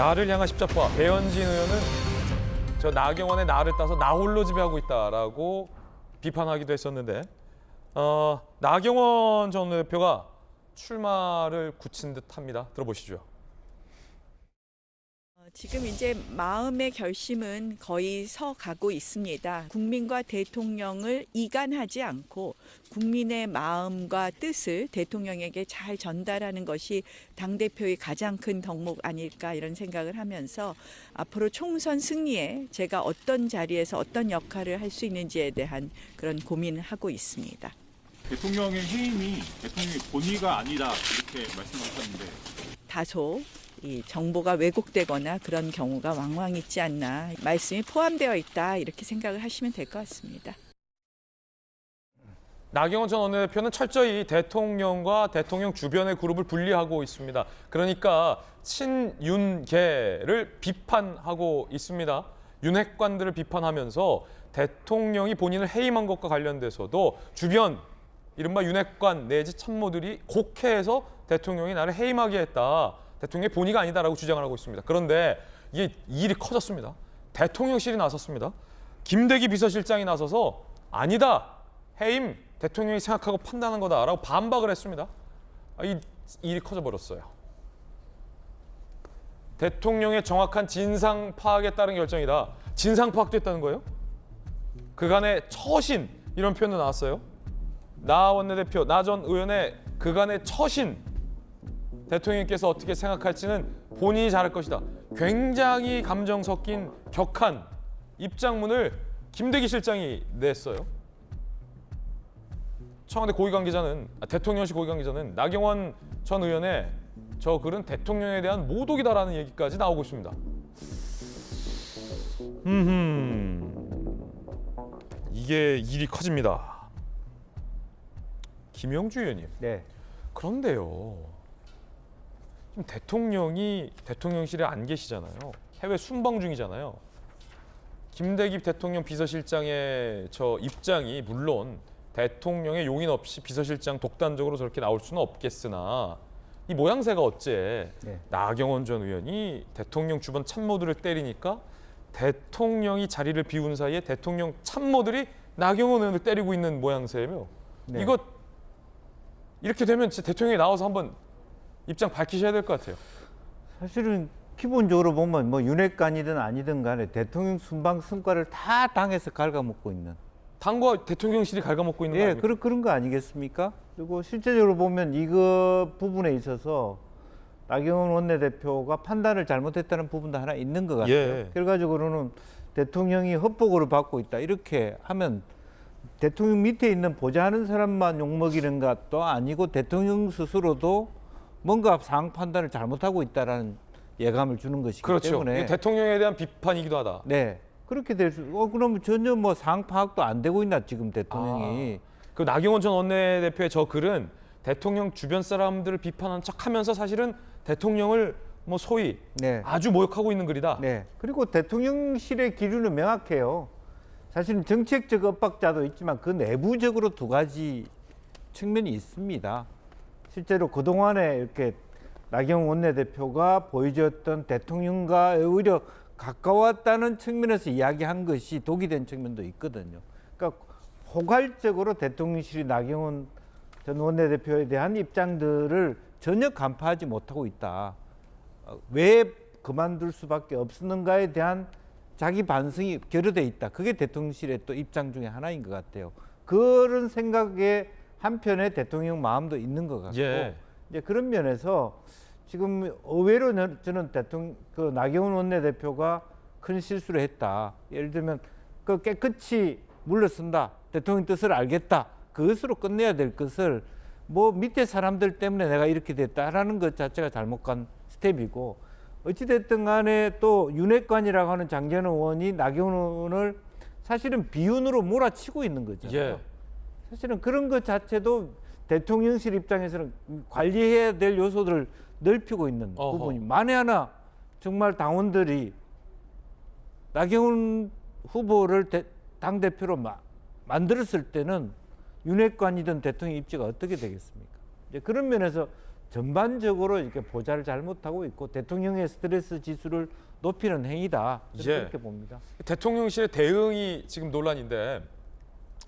나를 향한 십자가. 배현진 의원은 저 나경원의 나를 따서 나 홀로 지배하고 있다라고 비판하기도 했었는데 나경원 전 대표가 출마를 굳힌 듯합니다. 들어보시죠. 지금 이제 마음의 결심은 거의 서가고 있습니다. 국민과 대통령을 이간하지 않고 국민의 마음과 뜻을 대통령에게 잘 전달하는 것이 당대표의 가장 큰 덕목 아닐까 이런 생각을 하면서 앞으로 총선 승리에 제가 어떤 자리에서 어떤 역할을 할 수 있는지에 대한 그런 고민을 하고 있습니다. 대통령의 해임이 대통령의 본의가 아니다 이렇게 말씀하셨는데 다소 이 정보가 왜곡되거나 그런 경우가 왕왕 있지 않나 말씀이 포함되어 있다 이렇게 생각을 하시면 될 것 같습니다. 나경원 전 원내대표는 철저히 대통령과 대통령 주변의 그룹을 분리하고 있습니다. 그러니까 친윤계를 비판하고 있습니다. 윤핵관들을 비판하면서 대통령이 본인을 해임한 것과 관련돼서도 주변 이른바 윤핵관 내지 참모들이 곡해해서 대통령이 나를 해임하게 했다. 대통령의 본의가 아니다라고 주장을 하고 있습니다. 그런데 이게 일이 커졌습니다. 대통령실이 나섰습니다. 김대기 비서실장이 나서서 아니다. 해임 대통령이 생각하고 판단한 거다라고 반박을 했습니다. 이 일이 커져버렸어요. 대통령의 정확한 진상 파악에 따른 결정이다. 진상 파악됐다는 거예요? 그간의 처신 이런 표현도 나왔어요. 나 원내대표, 나 전 의원의 그간의 처신 대통령께서 어떻게 생각할지는 본인이 잘할 것이다. 굉장히 감정 섞인 격한 입장문을 김대기 실장이 냈어요. 청와대 고위관계자는 대통령실 고위관계자는 나경원 전 의원의 저 글은 대통령에 대한 모독이다라는 얘기까지 나오고 있습니다. 이게 일이 커집니다. 김영주 의원님. 네. 그런데요. 지금 대통령이 대통령실에 안 계시잖아요. 해외 순방 중이잖아요. 김대기 대통령 비서실장의 저 입장이 물론 대통령의 용인 없이 비서실장 독단적으로 저렇게 나올 수는 없겠으나 이 모양새가 어째 나경원 전 의원이 대통령 주변 참모들을 때리니까 대통령이 자리를 비운 사이에 대통령 참모들이 나경원 의원을 때리고 있는 모양새며 이거 이렇게 되면 진짜 대통령이 나와서 한번 입장 밝히셔야 될 것 같아요. 사실은 기본적으로 보면 뭐 윤핵관이든 아니든 간에 대통령 순방 성과를 다 당에서 갉아먹고 있는. 당과 대통령실이 갉아먹고 있는 거 예, 아닙니까? 그런 거 아니겠습니까? 그리고 실제적으로 보면 이거 부분에 있어서 나경원 원내대표가 판단을 잘못했다는 부분도 하나 있는 것 같아요. 예. 결과적으로는 대통령이 헛보고를 받고 있다 이렇게 하면 대통령 밑에 있는 보좌하는 사람만 욕먹이는 것도 아니고 대통령 스스로도 뭔가 상황 판단을 잘못하고 있다라는 예감을 주는 것이기 그렇죠. 때문에 대통령에 대한 비판이기도 하다. 네 그렇게 될 수. 그러면 전혀 뭐 상황 파악도 안 되고 있나 지금 대통령이. 그 나경원 전 원내대표의 저 글은 대통령 주변 사람들을 비판한 척하면서 사실은 대통령을 뭐 소위 아주 모욕하고 있는 글이다. 네. 그리고 대통령실의 기준은 명확해요. 사실은 정책적 엇박자도 있지만 그 내부적으로 두 가지 측면이 있습니다. 실제로 그동안에 이렇게 나경원 원내대표가 보여줬던 대통령과 오히려 가까웠다는 측면에서 이야기한 것이 독이 된 측면도 있거든요. 그러니까 포괄적으로 대통령실이 나경원 전 원내대표에 대한 입장들을 전혀 간파하지 못하고 있다. 왜 그만둘 수밖에 없었는가에 대한 자기 반성이 결여돼 있다. 그게 대통령실의 또 입장 중에 하나인 것 같아요. 그런 생각에 한편에 대통령 마음도 있는 것 같고 이제 그런 면에서 지금 의외로 저는 그 나경원 원내대표가 큰 실수를 했다. 예를 들면 그 깨끗이 물러선다. 대통령 뜻을 알겠다. 그것으로 끝내야 될 것을 뭐 밑에 사람들 때문에 내가 이렇게 됐다라는 것 자체가 잘못 간 스텝이고 어찌됐든 간에 또 윤핵관이라고 하는 장재현 의원이 나경원 의원을 사실은 비윤으로 몰아치고 있는 거잖아요. 사실은 그런 것 자체도 대통령실 입장에서는 관리해야 될 요소들을 넓히고 있는 부분이 만에 하나 정말 당원들이 나경원 후보를 당대표로 만들었을 때는 윤핵관이든 대통령 입지가 어떻게 되겠습니까? 이제 그런 면에서 전반적으로 이렇게 보좌를 잘못하고 있고 대통령의 스트레스 지수를 높이는 행위다. 저는 예. 그렇게 봅니다. 대통령실의 대응이 지금 논란인데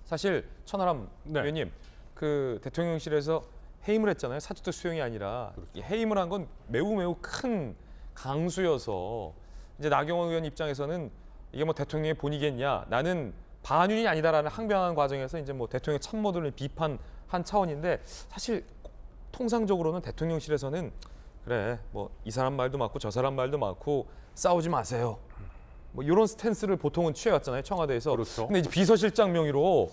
사실 천하람 네. 의원님 그 대통령실에서 해임을 했잖아요. 사직도 수용이 아니라 이 해임을 한 건 매우 큰 강수여서 이제 나경원 의원 입장에서는 이게 뭐 대통령의 본의겠냐, 나는 반윤이 아니다라는 항변하는 과정에서 이제 뭐 대통령 참모들을 비판한 차원인데 사실 통상적으로는 대통령실에서는 그래 뭐 이 사람 말도 맞고 저 사람 말도 맞고 싸우지 마세요. 뭐 이런 스탠스를 보통은 취해왔잖아요, 청와대에서. 그렇죠. 근데 이제 비서실장 명의로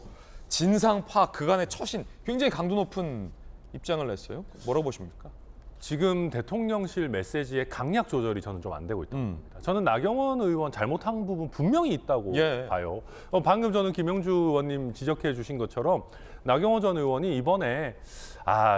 진상 파악 그간의 처신 굉장히 강도 높은 입장을 냈어요. 뭐라고 보십니까? 지금 대통령실 메시지의 강약 조절이 저는 좀 안 되고 있다고 봅니다. 저는 나경원 의원 잘못한 부분 분명히 있다고 예. 봐요. 방금 저는 김영주 의원님 지적해 주신 것처럼 나경원 전 의원이 이번에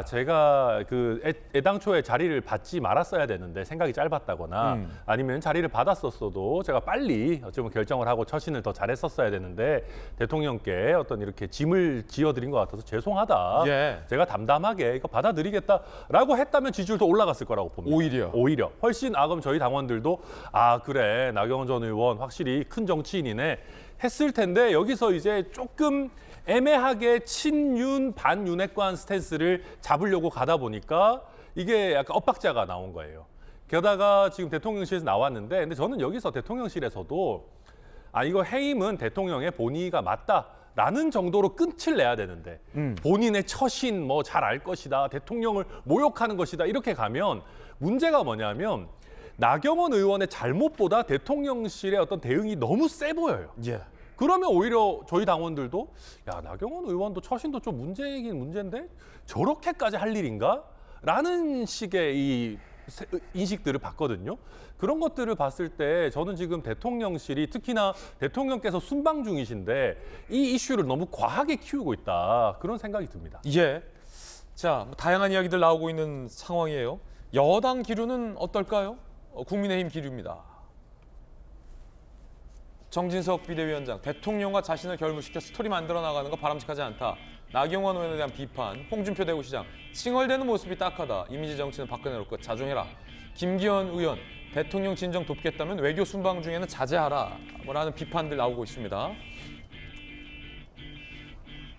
제가 그 애당초에 자리를 받지 말았어야 되는데 생각이 짧았다거나 아니면 자리를 받았었어도 제가 빨리 어쩌면 결정을 하고 처신을 더 잘했었어야 되는데 대통령께 어떤 이렇게 짐을 지어드린 것 같아서 죄송하다. 예. 제가 담담하게 이거 받아들이겠다라고 했다면 지지율 더 올라갔을 거라고 봅니다. 오히려 훨씬 그럼 저희 당원들도 그래 나경원 전 의원 확실히 큰 정치인이네 했을 텐데 여기서 이제 조금 애매하게 친윤 반윤핵관 스탠스를 잡으려고 가다 보니까 이게 약간 엇박자가 나온 거예요. 게다가 지금 대통령실에서 나왔는데 근데 저는 여기서 대통령실에서도 이거 해임은 대통령의 본의가 맞다라는 정도로 끝을 내야 되는데 본인의 처신 뭐 잘 알 것이다, 대통령을 모욕하는 것이다 이렇게 가면 문제가 뭐냐면 나경원 의원의 잘못보다 대통령실의 어떤 대응이 너무 세 보여요. 예. 그러면 오히려 저희 당원들도 나경원 의원도 처신도 좀 문제이긴 문제인데 저렇게까지 할 일인가? 라는 식의 이 인식들을 봤거든요. 그런 것들을 봤을 때 저는 지금 대통령실이 특히나 대통령께서 순방 중이신데 이 이슈를 너무 과하게 키우고 있다. 그런 생각이 듭니다. 예. 자, 뭐 다양한 이야기들 나오고 있는 상황이에요. 여당 기류는 어떨까요? 국민의힘 기류입니다. 정진석 비대위원장, 대통령과 자신을 결부시켜 스토리 만들어 나가는 거 바람직하지 않다. 나경원 의원에 대한 비판, 홍준표 대구시장, 칭얼대는 모습이 딱하다. 이미지 정치는 박근혜로 끝, 자중해라. 김기현 의원, 대통령 진정 돕겠다면 외교 순방 중에는 자제하라. 라는 비판들 나오고 있습니다.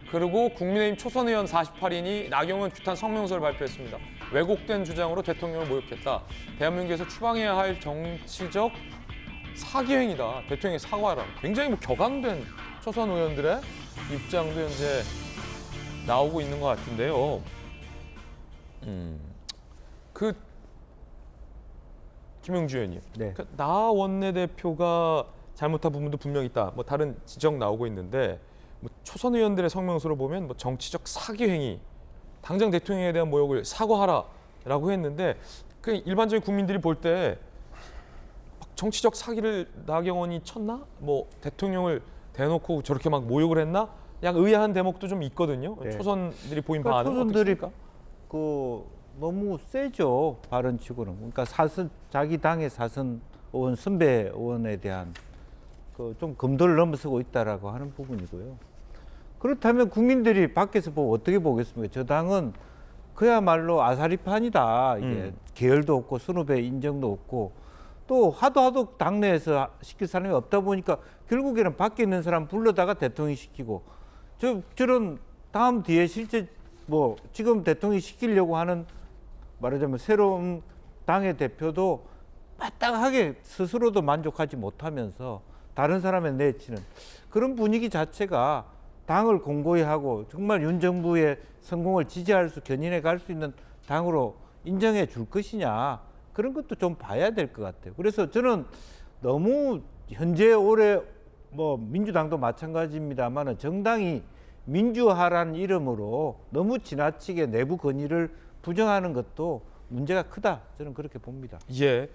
그리고 국민의힘 초선 의원 48인이 나경원 규탄 성명서를 발표했습니다. 왜곡된 주장으로 대통령을 모욕했다. 대한민국에서 추방해야 할 정치적 사기행위다. 대통령이 사과하라. 굉장히 뭐 격앙된 초선 의원들의 입장도 현재 나오고 있는 것 같은데요. 김영주 의원님, 네. 나 원내대표가 잘못한 부분도 분명히 있다. 뭐 다른 지적 나오고 있는데 뭐 초선 의원들의 성명서를 보면 뭐 정치적 사기행위, 당장 대통령에 대한 모욕을 사과하라라고 했는데 그 일반적인 국민들이 볼 때 정치적 사기를 나경원이 쳤나? 뭐 대통령을 대놓고 저렇게 막 모욕을 했나? 약간 의아한 대목도 좀 있거든요. 네. 초선들이 보인 그러니까 바는 초선들이 어떻습니까? 너무 세죠, 발언치고는. 그러니까 자기 당의 사선 의원, 선배 의원에 대한 좀 검도를 넘어서고 있다라고 하는 부분이고요. 그렇다면 국민들이 밖에서 보고 어떻게 보겠습니까? 저 당은 그야말로 아사리판이다. 이게 계열도 없고 선후배 인정도 없고 또 하도 당내에서 시킬 사람이 없다 보니까 결국에는 밖에 있는 사람 불러다가 대통령 시키고 저런 다음 뒤에 실제 뭐 지금 대통령이 시키려고 하는 말하자면 새로운 당의 대표도 마땅하게 스스로도 만족하지 못하면서 다른 사람에 내치는 그런 분위기 자체가 당을 공고히 하고 정말 윤 정부의 성공을 지지할 수 견인해 갈 수 있는 당으로 인정해 줄 것이냐 그런 것도 좀 봐야 될 것 같아요. 그래서 저는 너무 현재 올해 뭐 민주당도 마찬가지입니다만 정당이 민주화라는 이름으로 너무 지나치게 내부 건의를 부정하는 것도 문제가 크다. 저는 그렇게 봅니다. 예.